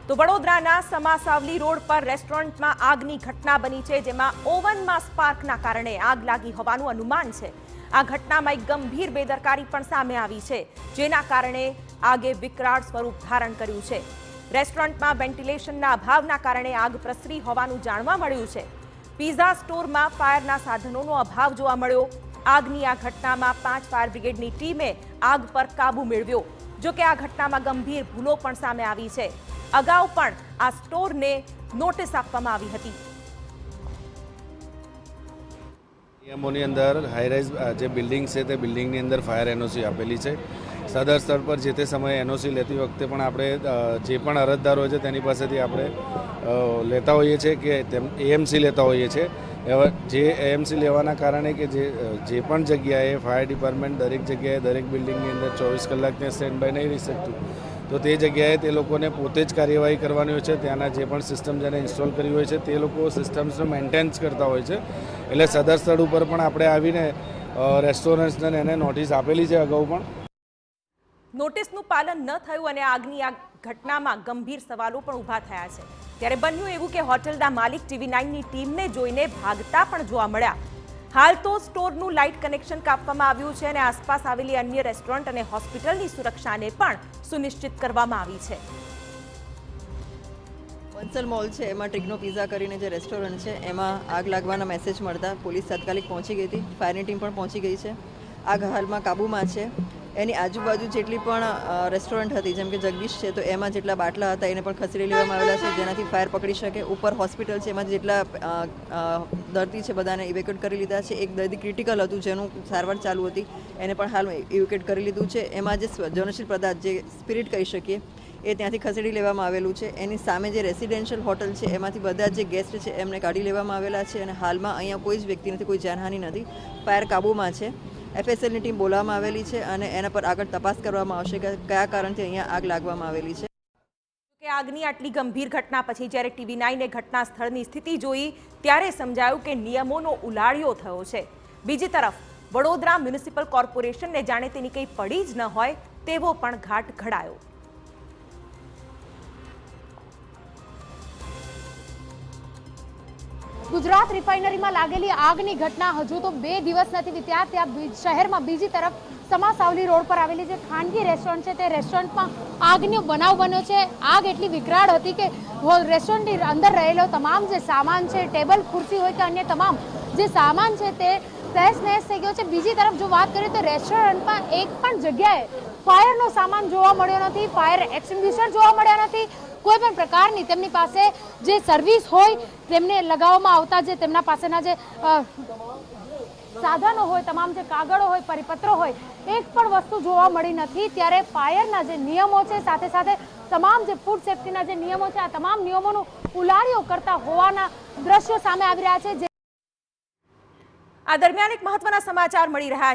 તો વડોદરાના સમાસાવલી રોડ પર રેસ્ટોરન્ટમાં આગની ઘટના બની છે, જેમાં ઓવનમાં સ્પાર્કના કારણે આગ લાગી હોવાનું અનુમાન છે। આ ઘટનામાં એક ગંભીર બેદરકારી પણ સામે આવી છે, જેના કારણે આગે વિકરાળ સ્વરૂપ ધારણ કર્યું છે। રેસ્ટોરન્ટમાં વેન્ટિલેશનના અભાવના કારણે આગ પ્રસરી હોવાનું જાણવા મળ્યું છે। પિઝા સ્ટોરમાં ફાયરના સાધનોનો અભાવ જોવા મળ્યો। આગની આ ઘટનામાં 5 ફાયર બ્રિગેડની ટીમે આગ પર કાબુ મેળવ્યો। જો કે આ ઘટનામાં ગંભીર ભૂલો પણ સામે આવી છે। અગાઉ પણ આ સ્ટોરને નોટિસ આપવામાં આવી હતી। નિયમોની અંદર હાઈરાઇઝ જે બિલ્ડિંગ છે તે બિલ્ડિંગની અંદર ફાયર એનઓસી આપેલી છે। સદર સ્થળ પર જે તે સમયે એનઓસી લેતી વખતે પણ આપણે જે પણ અરજદાર હોય છે તેની પાસેથી આપણે લેતા હોઈએ છીએ કે એએમસી લેતા હોઈએ છીએ। જે એએમસી લેવાના કારણે કે જે પણ જગ્યાએ ફાયર ડિપાર્ટમેન્ટ દરેક જગ્યાએ દરેક બિલ્ડિંગની અંદર 24 કલાક ત્યાં સ્ટેન્ડ બાય નહીં રહી શકતું, તો તે જગ્યાએ તે લોકોને પોતે જ કાર્યવાહી કરવાની હોય છે। ત્યાંના જે પણ સિસ્ટમ જેને ઇન્સ્ટોલ કરી હોય છે તે લોકો સિસ્ટમ્સને મેન્ટેન્સ કરતા હોય છે। એટલે સદર સ્થળ ઉપર પણ આપણે આવીને રેસ્ટોરન્ટ્સને એને નોટિસ આપેલી છે અગાઉ પણ। નોટિસનું પાલન ન થયું અને આગની આ ઘટનામાં ગંભીર સવાલો પણ ઊભા થયા છે। ત્યારે બન્યું એવું કે હોટલના માલિક TV9ની ટીમને જોઈને ભાગતા પણ જોવા મળ્યા। હાલ તો સ્ટોરનું લાઇટ કનેક્શન કાપવામાં આવ્યું છે અને આસપાસ આવેલી અન્ય રેસ્ટોરન્ટ અને હોસ્પિટલની સુરક્ષાને પણ સુનિશ્ચિત કરવામાં આવી છે। વંસલ મોલ છે, એમાં ટ્રિગ્નો પિઝા કરીને જે રેસ્ટોરન્ટ છે એમાં આગ લાગવાના મેસેજ મળતા પોલીસ તાત્કાલિક પહોંચી ગઈ હતી। ફાયરની ટીમ પણ પહોંચી ગઈ છે। આગ હાલમાં કાબૂમાં છે। એની આજુબાજુ જેટલી પણ રેસ્ટોરન્ટ હતી, જેમ કે જગદીશ છે, તો એમાં જેટલા બાટલા હતા એને પણ ખસેડી લેવામાં આવેલા છે, જેનાથી ફાયર પકડી શકે। ઉપર હોસ્પિટલ છે, એમાં જેટલા દર્દી છે બધાને ઇવેક્યુએટ કરી લીધા છે। એક દર્દી ક્રિટિકલ હતું જેનું સારવાર ચાલુ હતી, એને પણ હાલ ઇવેક્યુએટ કરી લીધું છે। એમાં જે જ્વલનશીલ પદાર્થ જે સ્પિરિટ કહી શકીએ એ ત્યાંથી ખસેડી લેવામાં આવેલું છે। એની સામે જે રેસિડેન્શિયલ હોટલ છે એમાંથી બધા જે ગેસ્ટ છે એમને કાઢી લેવામાં આવેલા છે અને હાલમાં અહીંયા કોઈ જ વ્યક્તિ નથી, કોઈ જાનહાનિ નથી। ફાયર કાબૂમાં છે। FSLની ટીમ બોલાવવામાં આવેલી છે અને એના પર આગળ તપાસ કરવામાં આવશે કે કયા કારણથી અહીંયા આગ લાગવામાં આવેલી છે। કે આગની આટલી ગંભીર ઘટના પછી જ્યારે TV9એ ઘટના સ્થળની સ્થિતિ જોઈ ત્યારે સમજાયું કે નિયમોનો ઉલાળ્યો થયો છે। બીજી તરફ વડોદરા મ્યુનિસિપલ કોર્પોરેશનને જાણે તેની કંઈ પડી જ ન હોય તેવો પણ ઘાટ ઘડાયો। ગુજરાત રિફાઇનરીમાં લાગેલી આગની ઘટના હજુ તો 2 દિવસ નથી વીત્યા। ત્યાં શહેરમાં બીજી તરફ સમાસાવલી રોડ પર આવેલી જે ખાનગી રેસ્ટોરન્ટ છે તે રેસ્ટોરન્ટમાં આગનો બનાવ બન્યો છે। આગ એટલી વિકરાળ હતી કે રેસ્ટોરન્ટની અંદર રહેલો તમામ જે સામાન છે, ટેબલ ખુરશી હોય કે અન્ય તમામ જે સામાન છે તે તહેસ નહેસ થઈ ગયો છે। બીજી તરફ જો વાત કરીએ તો રેસ્ટોરન્ટમાં એક પણ જગ્યાએ ફાયરનો સામાન જોવા મળ્યો નથી, ફાયર એક્સટિંગ્વિશર જોવા મળ્યા નથી। કોઈ પણ પ્રકારની તેમની પાસે જે સર્વિસ હોય તેમને લગાવવામાં આવતા જે તેમના પાસેના જે સાધનો હોય, તમામ જે કાગળો હોય, પરિપત્રો હોય, એક પણ વસ્તુ જોવા મળી નથી। ત્યારે ફાયરના જે નિયમો છે, સાથે સાથે તમામ જે ફૂડ સેફ્ટીના જે નિયમો છે, આ તમામ નિયમોનું ઉલાળ્યો કરતા હોવાના દ્રશ્યો સામે આવી રહ્યા છે। આ દરમિયાન એક મહત્વના સમાચાર મળી રહ્યા છે।